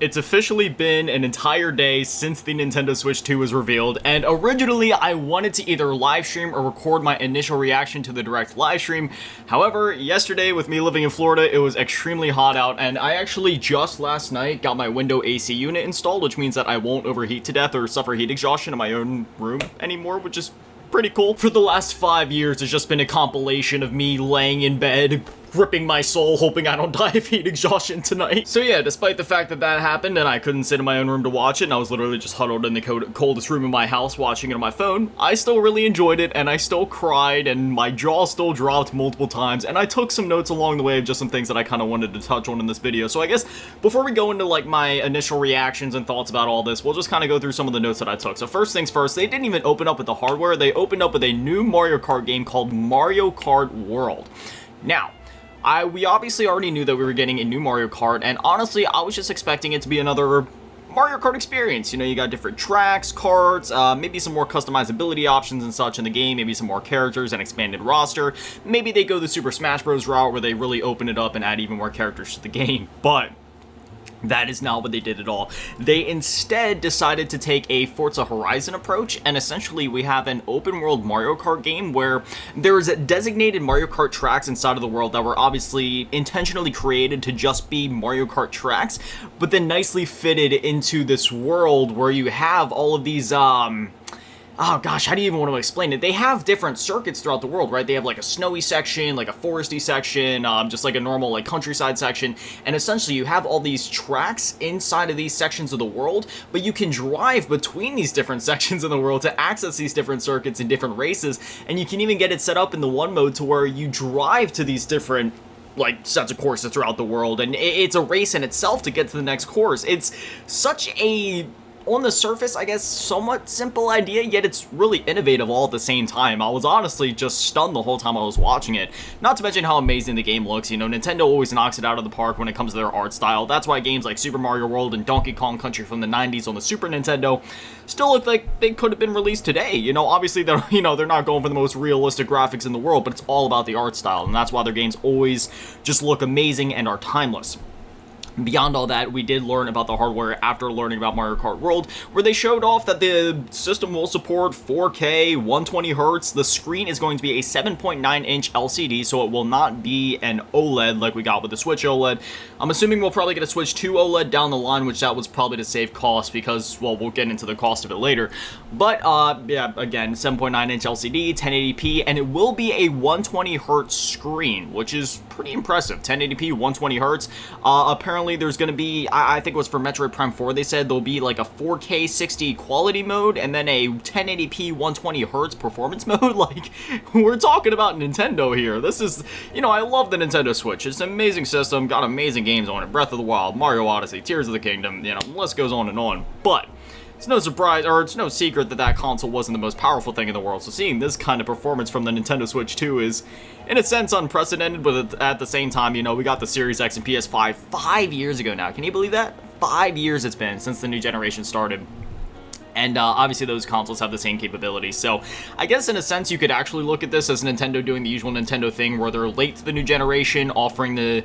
It's officially been an entire day since the Nintendo Switch 2 was revealed, and originally I wanted to either live stream or record my initial reaction to the direct live stream. However, yesterday with me living in Florida, it was extremely hot out, and I actually just last night got my window AC unit installed, which means that I won't overheat to death or suffer heat exhaustion in my own room anymore, which is pretty cool. For the last 5 years, it's just been a compilation of me laying in bed, gripping my soul, hoping I don't die of heat exhaustion tonight. So yeah, despite the fact that that happened and I couldn't sit in my own room to watch it, and I was literally just huddled in the coldest room in my house watching it on my phone, I still really enjoyed it, and I still cried, and my jaw still dropped multiple times, and I took some notes along the way of just some things that I kind of wanted to touch on in this video. So I guess before we go into like my initial reactions and thoughts about all this, we'll just kind of go through some of the notes that I took. So first things first, they didn't even open up with the hardware, they opened up with a new Mario Kart game called Mario Kart World. Now, we obviously already knew that we were getting a new Mario Kart, and honestly, I was just expecting it to be another Mario Kart experience. You know, you got different tracks, karts, maybe some more customizability options and such in the game, maybe some more characters and expanded roster. Maybe they go the Super Smash Bros. Route where they really open it up and add even more characters to the game, but that is not what they did at all. They instead decided to take a Forza Horizon approach, and essentially we have an open world Mario Kart game where there's designated Mario Kart tracks inside of the world that were obviously intentionally created to just be Mario Kart tracks, but then nicely fitted into this world where you have all of these, oh gosh, how do you even want to explain it? They have different circuits throughout the world, right? They have like a snowy section, like a foresty section, just like a normal like countryside section, and essentially you have all these tracks inside of these sections of the world, but you can drive between these different sections of the world to access these different circuits and different races, and you can even get it set up in the one mode to where you drive to these different like sets of courses throughout the world, and it's a race in itself to get to the next course. It's such a, on the surface, I guess, somewhat simple idea, yet it's really innovative all at the same time. I was honestly just stunned the whole time I was watching it. Not to mention how amazing the game looks. You know, Nintendo always knocks it out of the park when it comes to their art style. That's why games like Super Mario World and Donkey Kong Country from the 90s on the Super Nintendo still look like they could have been released today. You know, obviously they're not going for the most realistic graphics in the world, but it's all about the art style, and that's why their games always just look amazing and are timeless. Beyond all that, we did learn about the hardware after learning about Mario Kart World, where they showed off that the system will support 4K, 120Hz. The screen is going to be a 7.9-inch LCD, so it will not be an OLED like we got with the Switch OLED. I'm assuming we'll probably get a Switch 2 OLED down the line, which that was probably to save cost because, well, we'll get into the cost of it later. But, yeah, again, 7.9-inch LCD, 1080p, and it will be a 120Hz screen, which is pretty impressive. 1080p, 120Hz. Apparently, there's going to be, I think it was for Metroid Prime 4, they said there'll be like a 4K 60 quality mode and then a 1080p 120Hz performance mode. Like, we're talking about Nintendo here. This is, you know, I love the Nintendo Switch. It's an amazing system, got amazing games on it. Breath of the Wild, Mario Odyssey, Tears of the Kingdom, you know, the list goes on and on. But it's no surprise, or it's no secret that that console wasn't the most powerful thing in the world, so seeing this kind of performance from the Nintendo Switch 2 is, in a sense, unprecedented, but at the same time, you know, we got the Series X and PS5 5 years ago now. Can you believe that? 5 years it's been since the new generation started. And obviously those consoles have the same capabilities, so I guess in a sense you could actually look at this as Nintendo doing the usual Nintendo thing where they're late to the new generation, offering the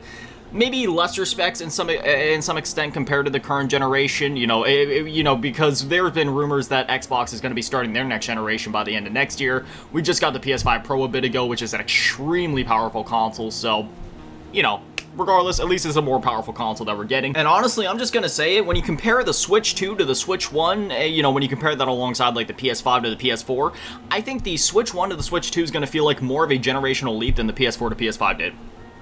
maybe lesser specs in some extent compared to the current generation, you know, because there have been rumors that Xbox is going to be starting their next generation by the end of next year. We just got the PS5 Pro a bit ago, which is an extremely powerful console, so, you know, regardless, at least it's a more powerful console that we're getting. And honestly, I'm just gonna say it, when you compare the Switch 2 to the Switch 1, you know, when you compare that alongside like the PS5 to the PS4, I think the Switch 1 to the Switch 2 is gonna feel like more of a generational leap than the PS4 to PS5 did.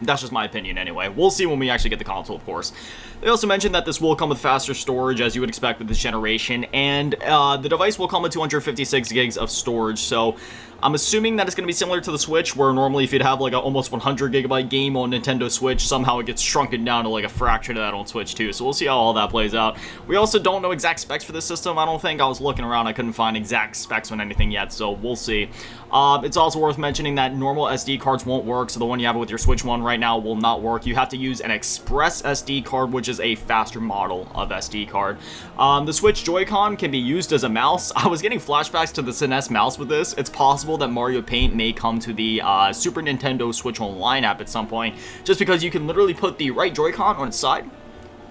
That's just my opinion anyway. We'll see when we actually get the console, of course. They also mentioned that this will come with faster storage, as you would expect with this generation, and the device will come with 256 gigs of storage, so I'm assuming that it's going to be similar to the Switch, where normally if you'd have like a almost 100 gigabyte game on Nintendo Switch, somehow it gets shrunken down to like a fraction of that on Switch 2, so we'll see how all that plays out. We also don't know exact specs for this system, I don't think. I was looking around, I couldn't find exact specs on anything yet, so we'll see. It's also worth mentioning that normal SD cards won't work, so the one you have with your Switch 1 right now will not work. You have to use an Express SD card, which is a faster model of SD card. The Switch Joy-Con can be used as a mouse. I was getting flashbacks to the SNES mouse with this. It's possible that Mario Paint may come to the Super Nintendo Switch Online app at some point, just because you can literally put the right Joy-Con on its side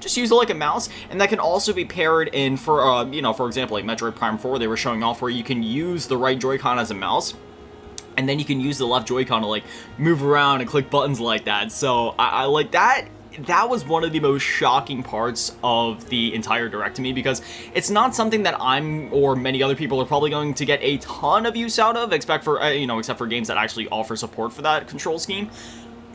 just use it like a mouse, and that can also be paired in for, you know, for example, like Metroid Prime 4, they were showing off where you can use the right Joy-Con as a mouse, and then you can use the left Joy-Con to, like, move around and click buttons like that. So I like that. That was one of the most shocking parts of the entire Direct to me, because it's not something that I'm or many other people are probably going to get a ton of use out of, except for games that actually offer support for that control scheme.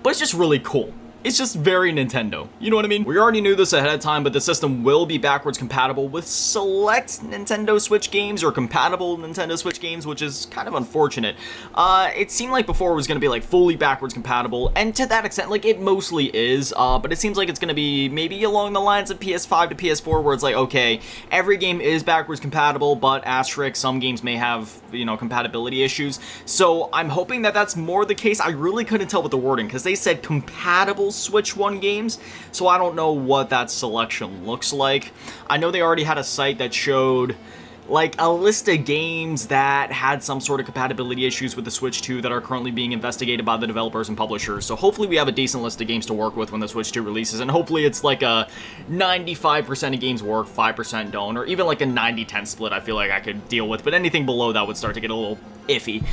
But it's just really cool. It's just very Nintendo. You know what I mean? We already knew this ahead of time, but the system will be backwards compatible with select Nintendo Switch games, or compatible Nintendo Switch games, which is kind of unfortunate. It seemed like before it was going to be like fully backwards compatible, and to that extent, like it mostly is, but it seems like it's going to be maybe along the lines of PS5 to PS4, where it's like, okay, every game is backwards compatible, but asterisk, some games may have, you know, compatibility issues. So I'm hoping that that's more the case. I really couldn't tell with the wording, because they said compatible Switch 1 games, so I don't know what that selection looks like. I know they already had a site that showed like a list of games that had some sort of compatibility issues with the Switch 2 that are currently being investigated by the developers and publishers. So hopefully we have a decent list of games to work with when the Switch 2 releases, and hopefully it's like a 95% of games work, 5% don't, or even like a 90-10 split I feel like I could deal with, but anything below that would start to get a little iffy.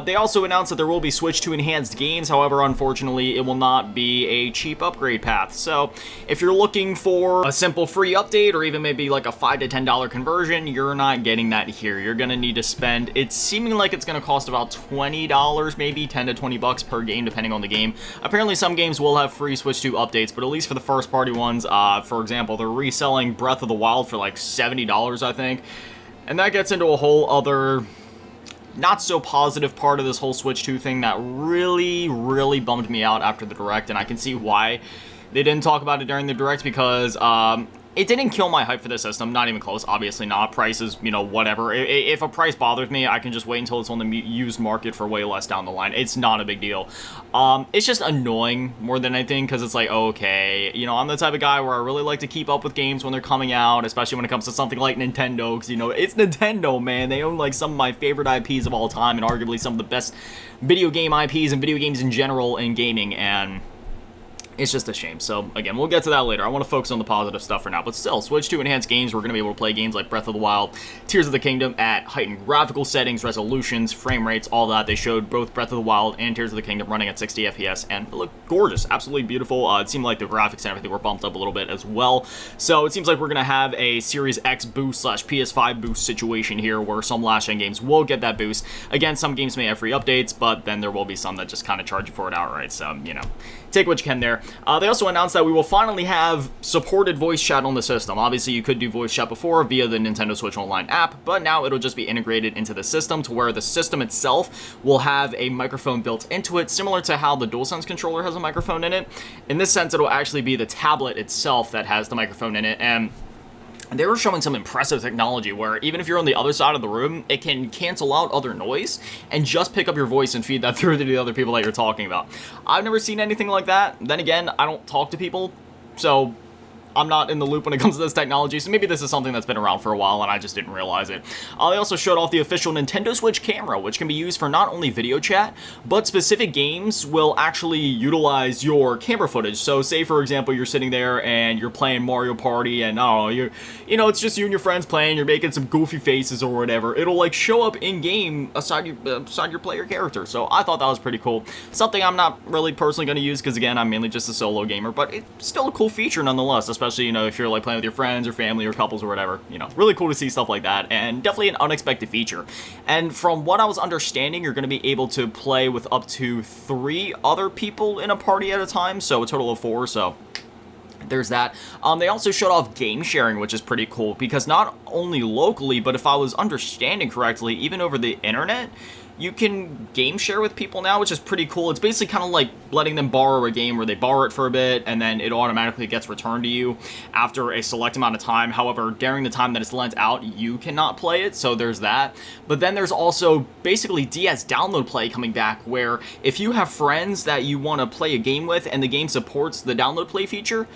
They also announced that there will be Switch 2 enhanced games, however, unfortunately, it will not be a cheap upgrade path. So if you're looking for a simple free update, or even maybe like a $5 to $10 conversion, you're not getting that here. You're gonna need to spend, it's seeming like it's gonna cost about $20, maybe 10 to 20 bucks per game, depending on the game. Apparently some games will have free Switch 2 updates, but at least for the first party ones, for example, they're reselling Breath of the Wild for like $70, I think. And that gets into a whole other not so positive part of this whole Switch 2 thing that really bummed me out after the Direct, and I can see why they didn't talk about it during the Direct, because it didn't kill my hype for the system, not even close, obviously not. Prices, you know, whatever. If a price bothers me, I can just wait until it's on the used market for way less down the line. It's not a big deal. It's just annoying more than anything, because it's like, okay, you know, I'm the type of guy where I really like to keep up with games when they're coming out, especially when it comes to something like Nintendo, because, you know, it's Nintendo, man. They own, like, some of my favorite IPs of all time, and arguably some of the best video game IPs and video games in general in gaming, and it's just a shame. So, again, we'll get to that later. I want to focus on the positive stuff for now. But still, Switch 2 enhanced games, we're going to be able to play games like Breath of the Wild, Tears of the Kingdom at heightened graphical settings, resolutions, frame rates, all that. They showed both Breath of the Wild and Tears of the Kingdom running at 60 FPS, and it looked gorgeous. Absolutely beautiful. It seemed like the graphics and everything were bumped up a little bit as well. So, it seems like we're going to have a Series X boost / PS5 boost situation here, where some last-gen games will get that boost. Again, some games may have free updates, but then there will be some that just kind of charge you for it outright. So, you know, take what you can there. They also announced that we will finally have supported voice chat on the system. Obviously, you could do voice chat before via the Nintendo Switch Online app, but now it'll just be integrated into the system, to where the system itself will have a microphone built into it, similar to how the DualSense controller has a microphone in it. In this sense, it'll actually be the tablet itself that has the microphone in it, and they were showing some impressive technology where even if you're on the other side of the room, it can cancel out other noise and just pick up your voice and feed that through to the other people that you're talking about. I've never seen anything like that. Then again, I don't talk to people, so I'm not in the loop when it comes to this technology, so maybe this is something that's been around for a while and I just didn't realize it. They also showed off the official Nintendo Switch camera, which can be used for not only video chat, but specific games will actually utilize your camera footage. So say, for example, you're sitting there and you're playing Mario Party, and you know, it's just you and your friends playing, you're making some goofy faces or whatever. It'll like show up in-game aside your player character. So I thought that was pretty cool. Something I'm not really personally going to use, because again, I'm mainly just a solo gamer, but it's still a cool feature nonetheless, especially, you know, if you're like playing with your friends or family or couples or whatever. You know, really cool to see stuff like that, and definitely an unexpected feature. And from what I was understanding, you're going to be able to play with up to 3 other people in a party at a time, so a total of 4, so there's that. They also showed off game sharing, which is pretty cool, because not only locally, but if I was understanding correctly, even over the internet, you can game share with people now, which is pretty cool. It's basically kind of like letting them borrow a game, where they borrow it for a bit and then it automatically gets returned to you after a select amount of time. However, during the time that it's lent out, you cannot play it, so there's that. But then there's also basically DS download play coming back, where if you have friends that you want to play a game with and the game supports the download play feature,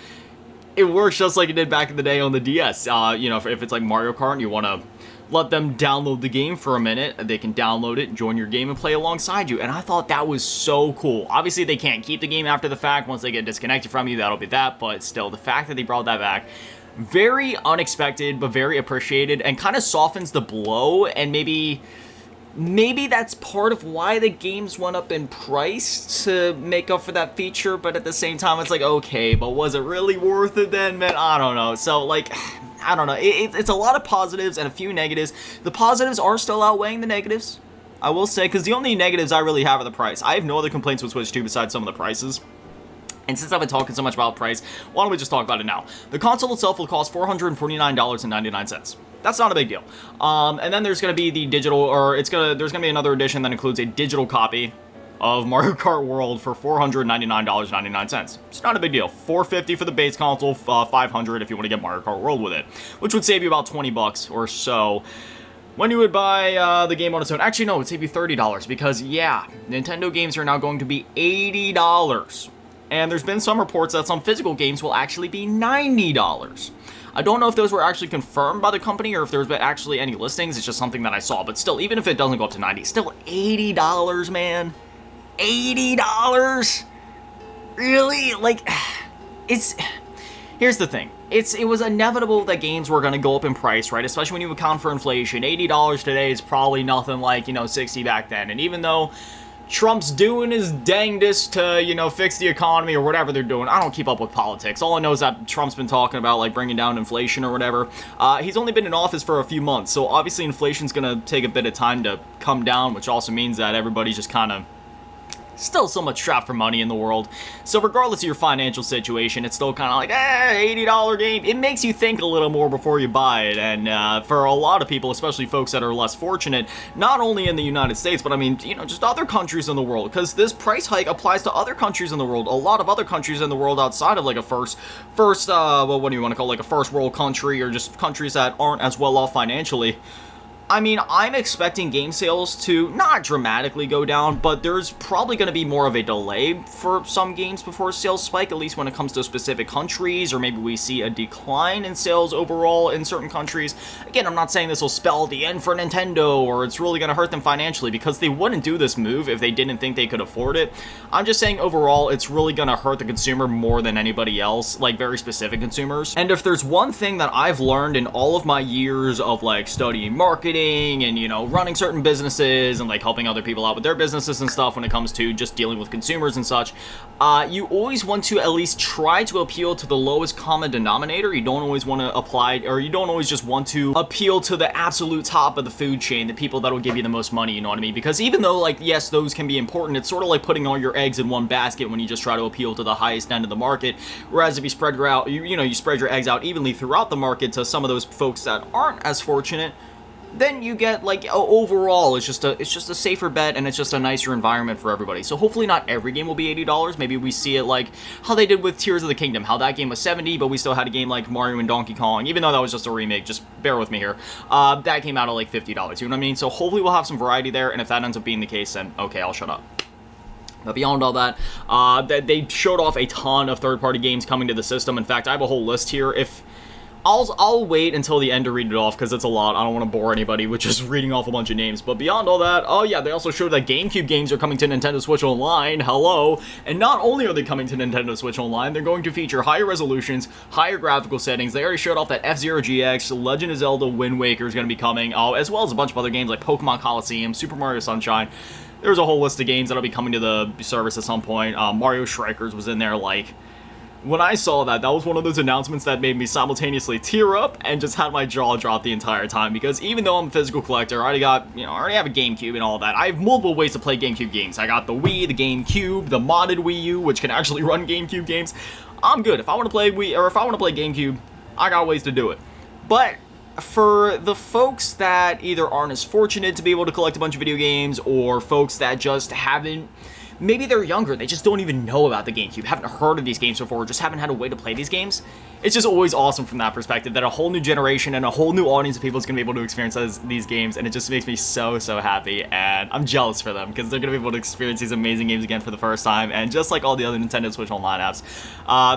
it works just like it did back in the day on the DS. You know, if it's like Mario Kart and you want to let them download the game for a minute, they can download it, join your game, and play alongside you. And I thought that was so cool. Obviously, they can't keep the game after the fact. Once they get disconnected from you, that'll be that. But still, the fact that they brought that back, very unexpected, but very appreciated, and kind of softens the blow. And maybe that's part of why the games went up in price, to make up for that feature. But at the same time, it's like, okay, but was it really worth it then, man? I don't know. So, like, I don't know. It's a lot of positives and a few negatives. The positives are still outweighing the negatives, I will say, because the only negatives I really have are the price. I have no other complaints with Switch 2 besides some of the prices. And since I've been talking so much about price, why don't we just talk about it now? The console itself will cost $449.99. That's not a big deal. And then there's going to be the digital, or there's going to be another edition that includes a digital copy of Mario Kart World for $499.99. It's not a big deal. $450 for the base console, $500 if you want to get Mario Kart World with it, which would save you about $20 or so when you would buy the game on its own. Actually, no, it would save you $30 because, yeah, Nintendo games are now going to be $80. And there's been some reports that some physical games will actually be $90. I don't know if those were actually confirmed by the company or if there's been actually any listings. It's just something that I saw. But still, even if it doesn't go up to $90, still $80, man. $80? Really? Like, here's the thing. It was inevitable that games were going to go up in price, right? Especially when you account for inflation. $80 today is probably nothing like, you know, $60 back then. And even though Trump's doing his dangdest to, you know, fix the economy or whatever they're doing, I don't keep up with politics. All I know is that Trump's been talking about, like, bringing down inflation or whatever. He's only been in office for a few months, so obviously inflation's going to take a bit of time to come down, which also means that everybody's just kind of still so much strapped for money in the world. So regardless of your financial situation, it's still kind of like, $80 game. It makes you think a little more before you buy it. And for a lot of people, especially folks that are less fortunate, not only in the United States, but I mean, you know, just other countries in the world, because this price hike applies to other countries in the world. A lot of other countries in the world outside of like a well, what do you want to call it, like a first world country, or just countries that aren't as well off financially. I mean, I'm expecting game sales to not dramatically go down, but there's probably going to be more of a delay for some games before sales spike, at least when it comes to specific countries, or maybe we see a decline in sales overall in certain countries. Again, I'm not saying this will spell the end for Nintendo, or it's really going to hurt them financially, because they wouldn't do this move if they didn't think they could afford it. I'm just saying overall, it's really going to hurt the consumer more than anybody else, like very specific consumers. And if there's one thing that I've learned in all of my years of like studying marketing, and, you know, running certain businesses and like helping other people out with their businesses and stuff when it comes to just dealing with consumers and such, you always want to at least try to appeal to the lowest common denominator. You don't always want to apply, or you don't always just want to appeal to the absolute top of the food chain, the people that will give you the most money, you know what I mean? Because even though, like, yes, those can be important, it's sort of like putting all your eggs in one basket when you just try to appeal to the highest end of the market. Whereas if you spread you spread your eggs out evenly throughout the market to some of those folks that aren't as fortunate, then you get, like, overall, it's just a safer bet, and it's just a nicer environment for everybody. So hopefully not every game will be $80. Maybe we see it like how they did with Tears of the Kingdom, how that game was $70, but we still had a game like Mario and Donkey Kong, even though that was just a remake, just bear with me here, that came out at like $50, you know what I mean? So hopefully we'll have some variety there, and if that ends up being the case, then okay, I'll shut up. But beyond all that, they showed off a ton of third-party games coming to the system. In fact, I have a whole list here. I'll wait until the end to read it off, because it's a lot. I don't want to bore anybody with just reading off a bunch of names. But beyond all that, oh yeah, they also showed that GameCube games are coming to Nintendo Switch Online. Hello. And not only are they coming to Nintendo Switch Online, they're going to feature higher resolutions, higher graphical settings. They already showed off that F-Zero GX, Legend of Zelda Wind Waker is going to be coming, as well as a bunch of other games like Pokemon Coliseum, Super Mario Sunshine. There's a whole list of games that'll be coming to the service at some point. Mario Strikers was in there. Like, when I saw that was one of those announcements that made me simultaneously tear up and just had my jaw drop the entire time, because even though I'm a physical collector, I already have a GameCube and all that. I have multiple ways to play GameCube games. I got the Wii, the GameCube, the modded Wii U, which can actually run GameCube games. I'm good. If I want to play Wii, or if I want to play GameCube, I got ways to do it. But for the folks that either aren't as fortunate to be able to collect a bunch of video games, or folks that just haven't maybe they're younger, they just don't even know about the GameCube, haven't heard of these games before, just haven't had a way to play these games. It's just always awesome from that perspective that a whole new generation and a whole new audience of people is going to be able to experience these games, and it just makes me so happy, and I'm jealous for them because they're going to be able to experience these amazing games again for the first time. And just like all the other Nintendo Switch Online apps,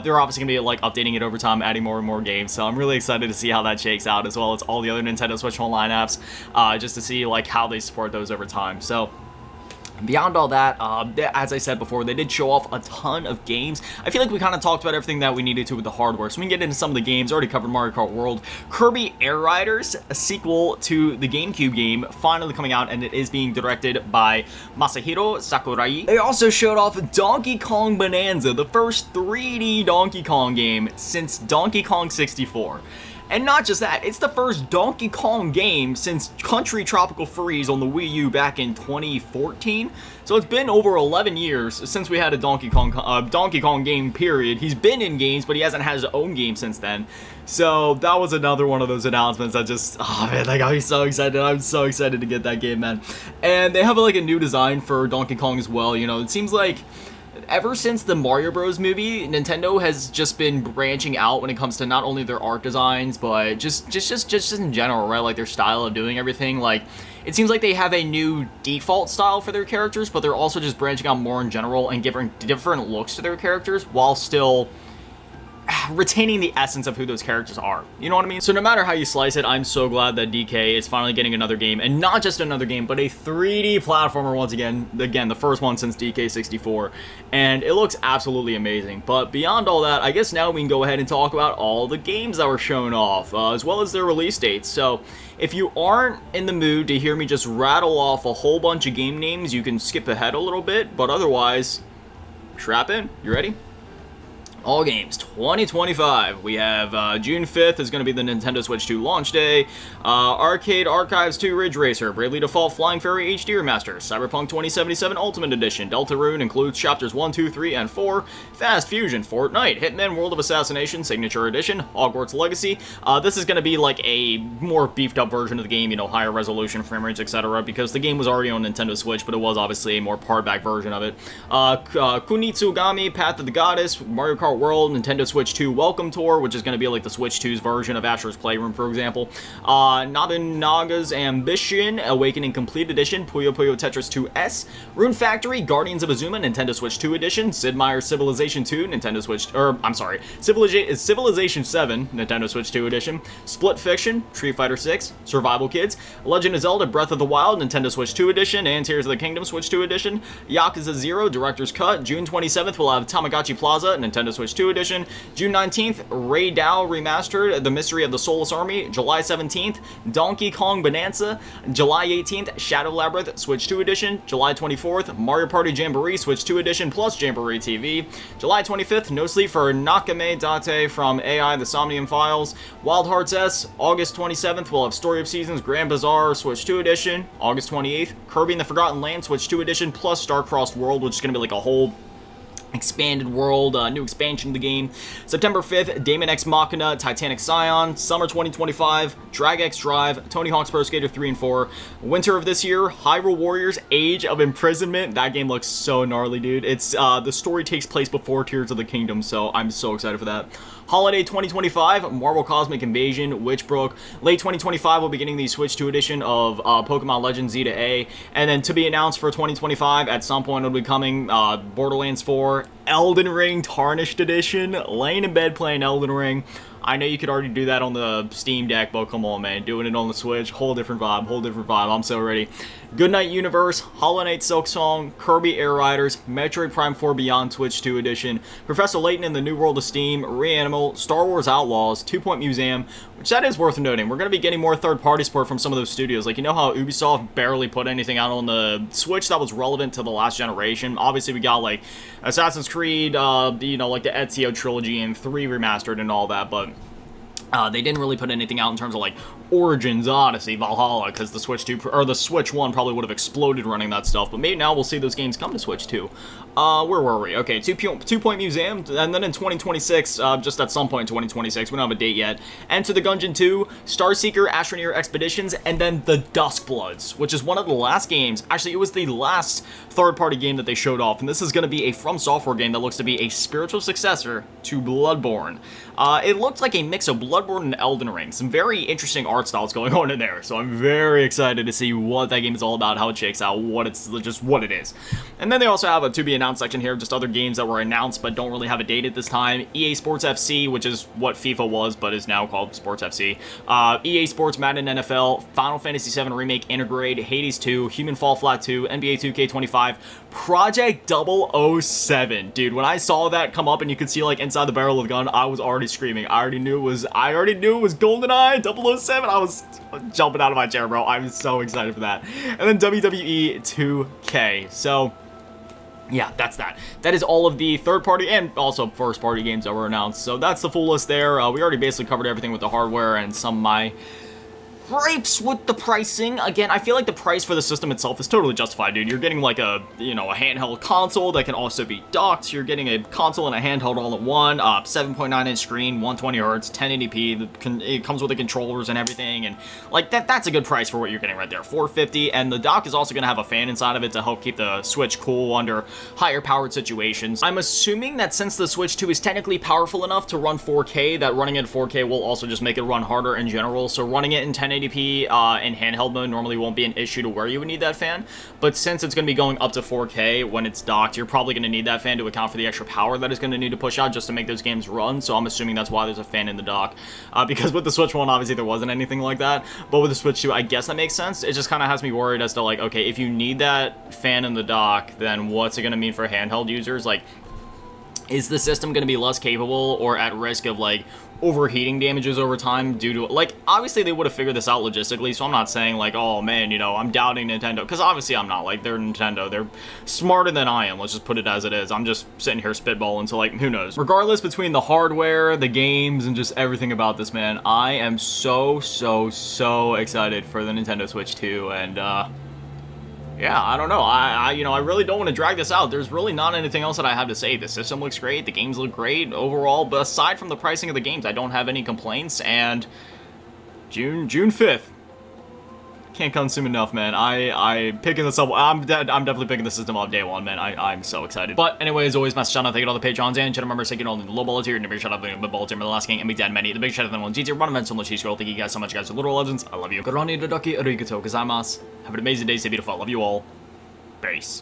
they're obviously going to be like updating it over time, adding more and more games, so I'm really excited to see how that shakes out, as well as all the other Nintendo Switch Online apps, just to see like how they support those over time. So beyond all that, as I said before, they did show off a ton of games. I feel like we kind of talked about everything that we needed to with the hardware, so we can get into some of the games. Already covered Mario Kart World. Kirby Air Riders, a sequel to the GameCube game, finally coming out, and it is being directed by Masahiro Sakurai. They also showed off Donkey Kong Bonanza, the first 3D Donkey Kong game since Donkey Kong 64. And not just that, it's the first Donkey Kong game since Country Tropical Freeze on the Wii U back in 2014. So it's been over 11 years since we had a Donkey Kong game, period. He's been in games, but he hasn't had his own game since then. So that was another one of those announcements that just, oh man, that got me so excited. I'm so excited to get that game, man. And they have like a new design for Donkey Kong as well. You know, it seems like ever since the Mario Bros. Movie, Nintendo has just been branching out when it comes to not only their art designs, but just in general, right? Like their style of doing everything. Like, it seems like they have a new default style for their characters, but they're also just branching out more in general and giving different looks to their characters while still retaining the essence of who those characters are. You know what I mean? So no matter how you slice it, I'm so glad that DK is finally getting another game, and not just another game, but a 3D platformer once again. Again, the first one since DK64, and it looks absolutely amazing. But beyond all that, I guess now we can go ahead and talk about all the games that were shown off, as well as their release dates. So if you aren't in the mood to hear me just rattle off a whole bunch of game names, you can skip ahead a little bit, but otherwise, strap in. You ready? All Games 2025. We have June 5th is going to be the Nintendo Switch 2 launch day. Arcade Archives 2 Ridge Racer, Bravely Default Flying Fairy HD Remaster, Cyberpunk 2077 Ultimate Edition, Deltarune includes chapters 1, 2, 3, and 4, Fast Fusion, Fortnite, Hitman World of Assassination Signature Edition, Hogwarts Legacy. This is going to be like a more beefed up version of the game, you know, higher resolution, frame rates, etc., because the game was already on Nintendo Switch, but it was obviously a more pared back version of it. Kunitsugami, Path of the Goddess, Mario Kart World, Nintendo Switch 2 Welcome Tour, which is going to be like the Switch 2's version of Astro's Playroom, for example. Nobunaga's Ambition, Awakening Complete Edition, Puyo Puyo Tetris 2S, Rune Factory, Guardians of Azuma, Nintendo Switch 2 Edition, Sid Meier's Civilization 2, Nintendo Switch, Civilization 7, Nintendo Switch 2 Edition, Split Fiction, Street Fighter 6, Survival Kids, Legend of Zelda Breath of the Wild, Nintendo Switch 2 Edition, and Tears of the Kingdom Switch 2 Edition, Yakuza 0, Director's Cut. June 27th, we'll have Tamagotchi Plaza, Nintendo Switch 2 Edition. June 19th, Ray Dow Remastered, The Mystery of the Soulless Army. July 17th, Donkey Kong Bonanza. July 18th, Shadow Labyrinth, Switch 2 Edition. July 24th, Mario Party Jamboree, Switch 2 Edition, plus Jamboree TV. July 25th, No Sleep for Nakame Date from AI, The Somnium Files. Wild Hearts S. August 27th, we'll have Story of Seasons, Grand Bazaar, Switch 2 Edition. August 28th, Kirby and the Forgotten Land, Switch 2 Edition, plus Star-Crossed World, which is going to be like a whole expanded world, new expansion of the game. September 5th, Daemon X Machina, Titanic Scion. Summer 2025, Drag X Drive, Tony Hawk's Pro Skater 3 and 4. Winter of this year, Hyrule Warriors Age of Imprisonment. That game looks so gnarly, dude. It's the story takes place before Tears of the Kingdom, so I'm so excited for that. Holiday 2025, Marvel Cosmic Invasion, Witchbrook. Late 2025, we'll be getting the Switch 2 edition of Pokemon Legends Z to A. And then to be announced for 2025, at some point it'll be coming, Borderlands 4, Elden Ring Tarnished Edition, laying in bed playing Elden Ring. I know you could already do that on the Steam Deck, but come on, man. Doing it on the Switch, whole different vibe, whole different vibe. I'm so ready. Goodnight Universe, Hollow Knight Silksong, Kirby Air Riders, Metroid Prime 4 Beyond Switch 2 Edition, Professor Layton in the New World of Steam, Reanimal, Star Wars Outlaws, 2 Point Museum, which that is worth noting. We're going to be getting more third-party support from some of those studios. Like, you know how Ubisoft barely put anything out on the Switch that was relevant to the last generation? Obviously, we got, like, Assassin's Creed, you know, like the Ezio trilogy and 3 remastered and all that, but They didn't really put anything out in terms of like Origins, Odyssey, Valhalla, because the Switch 2 or the Switch 1 probably would have exploded running that stuff. But maybe now we'll see those games come to Switch 2. Where were we? Okay, Two Point Museum, and then in 2026, just at some point in 2026, we don't have a date yet. Enter the Gungeon 2, Starseeker, Astroneer Expeditions, and then the Duskbloods, which is one of the last games. Actually, it was the last third-party game that they showed off, and this is going to be a From Software game that looks to be a spiritual successor to Bloodborne. It looks like a mix of Bloodborne and Elden Ring. Some very interesting art styles going on in there, so I'm very excited to see what that game is all about, how it shakes out, what it is. And then they also have a to-be-announced section here of just other games that were announced but don't really have a date at this time. EA Sports FC, which is what FIFA was but is now called Sports FC. EA Sports Madden NFL, Final Fantasy VII Remake Intergrade, Hades 2, Human Fall Flat 2, NBA 2K25, Project 007. Dude, when I saw that come up and you could see like inside the barrel of the gun, I was already screaming. I already knew it was GoldenEye 007. I was jumping out of my chair, bro. I'm so excited for that. And then WWE 2K. So yeah, that's that. That is all of the third-party and also first-party games that were announced. So that's the full list there. We already basically covered everything with the hardware and some of my gripes with the pricing. Again, I feel like the price for the system itself is totally justified, dude. You're getting like a, a handheld console that can also be docked. You're getting a console and a handheld all in one. 7.9-inch screen, 120 Hz, 1080p. It comes with the controllers and everything, and like that's a good price for what you're getting right there. $450, and the dock is also gonna have a fan inside of it to help keep the Switch cool under higher powered situations. I'm assuming that since the Switch 2 is technically powerful enough to run 4K, that running it 4K will also just make it run harder in general. So running it in 1080p in handheld mode normally won't be an issue to where you would need that fan, but since it's going to be going up to 4K when it's docked, you're probably going to need that fan to account for the extra power that is going to need to push out just to make those games run. So I'm assuming that's why there's a fan in the dock, because with the Switch 1 obviously there wasn't anything like that, but with the Switch 2 I guess that makes sense. It just kind of has me worried as to like, okay, if you need that fan in the dock, then what's it going to mean for handheld users? Like, is the system going to be less capable or at risk of like overheating damages over time due to, like, obviously they would have figured this out logistically, so I'm not saying like, oh man, I'm doubting Nintendo, because obviously I'm not. Like, they're Nintendo, they're smarter than I am, let's just put it as it is. I'm just sitting here spitballing, so like, who knows. Regardless, between the hardware, the games, and just everything about this, man, I am so excited for the Nintendo Switch 2, and yeah, I don't know. I really don't want to drag this out. There's really not anything else that I have to say. The system looks great. The games look great overall. But aside from the pricing of the games, I don't have any complaints. And June 5th. Can't come soon enough, man. I picking this up. I'm definitely picking the system up day one, man. I'm so excited. But anyway, as always, massive shout out, thank you to all the patrons and channel members, taking all the low ball tier, and a big shout out to the ball tier, the last king, and big dad many, the big shout out to the one GT, run events on the cheese scroll. Thank you guys so much, guys. Little legends, I love you. Karani Dodaki Arigato gozaimasu. Have an amazing day, stay beautiful. I love you all. Peace.